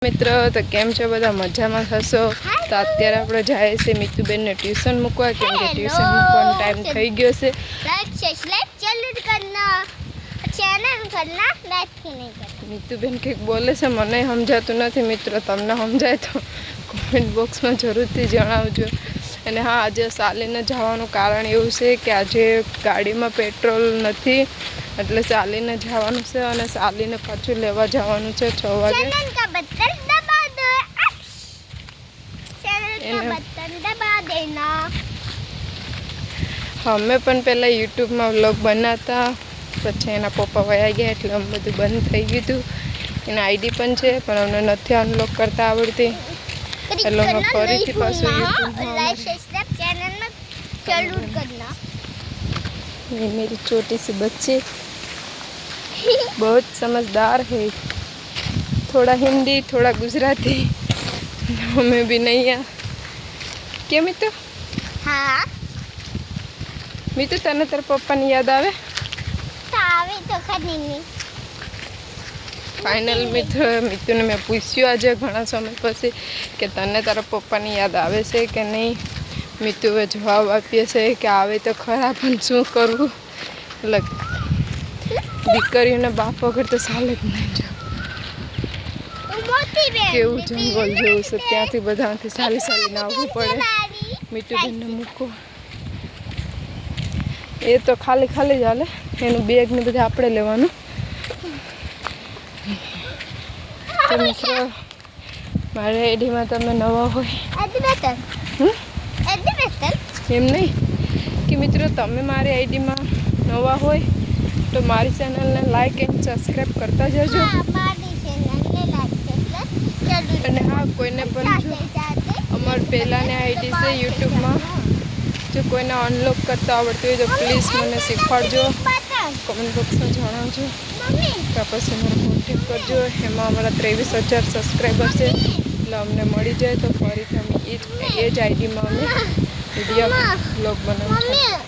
मित्र तो केम छो बधा मजा में हशो। तो अत्यारे आपणे जाए छे मीतुबेन ने ट्यूशन मूकवा केम के ट्यूशन मूकવાનો टाइम थई गयो छे। मीतुबेन के बोले छे मने समजातुं नथी। मित्र तमने समजाय तो कमेंट बॉक्स में जरूरथी जणावजो। अने हाँ, आज चालीने जवानुं कारण एवुं छे के आज गाड़ी में पेट्रोल नथी એટલે ચાલીને જવાનું છે અને ચાલીને પાછું લેવા જવાનું છે 6 વાગે। અમે પણ પહેલાં યુટ્યુબમાં વ્લોગ બનાવતા, પછી એના પપ્પા વયા ગયા એટલે અમે બધું બંધ થઈ ગયું હતું। એના આઈડી પણ છે પણ અમને નથી અનલોક કરતા આવડતી એટલે અમે ફરીથી પાછું ये मेरी छोटी सी बच्ची बहुत समझदार है। थोड़ा हिंदी थोड़ा गुजराती हमें भी नहीं है। क्या मितु? हाँ मितु तने तेरे पप्पा ने याद आवे? आवे तो खरी नहीं। फाइनल मितु ने मैं पूछ्યું આજે ઘણા સમય પછી કે તને તારા પપ્પાની યાદ આવે છે કે નહીં। મિતુએ જવાબ આપ્યો છે કે આવે તો ખરા પણ શું કરવું, દીકરીઓને બાપ વગર તો ચાલે જ નહીં। જો કેવું જંગલ જેવું છે, ત્યાંથી બધાથી ચાલીને આવવું પડે મીતુબેનને મૂકો। એ તો ખાલી ખાલી જ હાલે, એનું બેગ ને બધું આપણે લેવાનું। તો મિત્રો મારી આઈડીમાં તમે નવા હોય એમ નહીં કે મિત્રો તમે મારી આઈડીમાં નવા હોય તો મારી ચેનલને લાઈક એન્ડ સબસ્ક્રાઈબ કરતા જજો। અને હા, કોઈને પણ જો અમારી પહેલાંની આઈડી છે યુટ્યુબમાં, જો કોઈને અનલોક કરતા આવડતું હોય તો પ્લીઝ મને શીખવાડજો, કમેન્ટ બોક્સમાં જણાવજો, ત્યાં પછી મને કોન્ટેક્ટ કરજો। એમાં અમારા 23,000 સબસ્ક્રાઈબર છે એટલે અમને મળી જાય તો ફરીથી અમે એ જ આઈડીમાં અમે વિડીયો બ્લોગ બનાવીશું।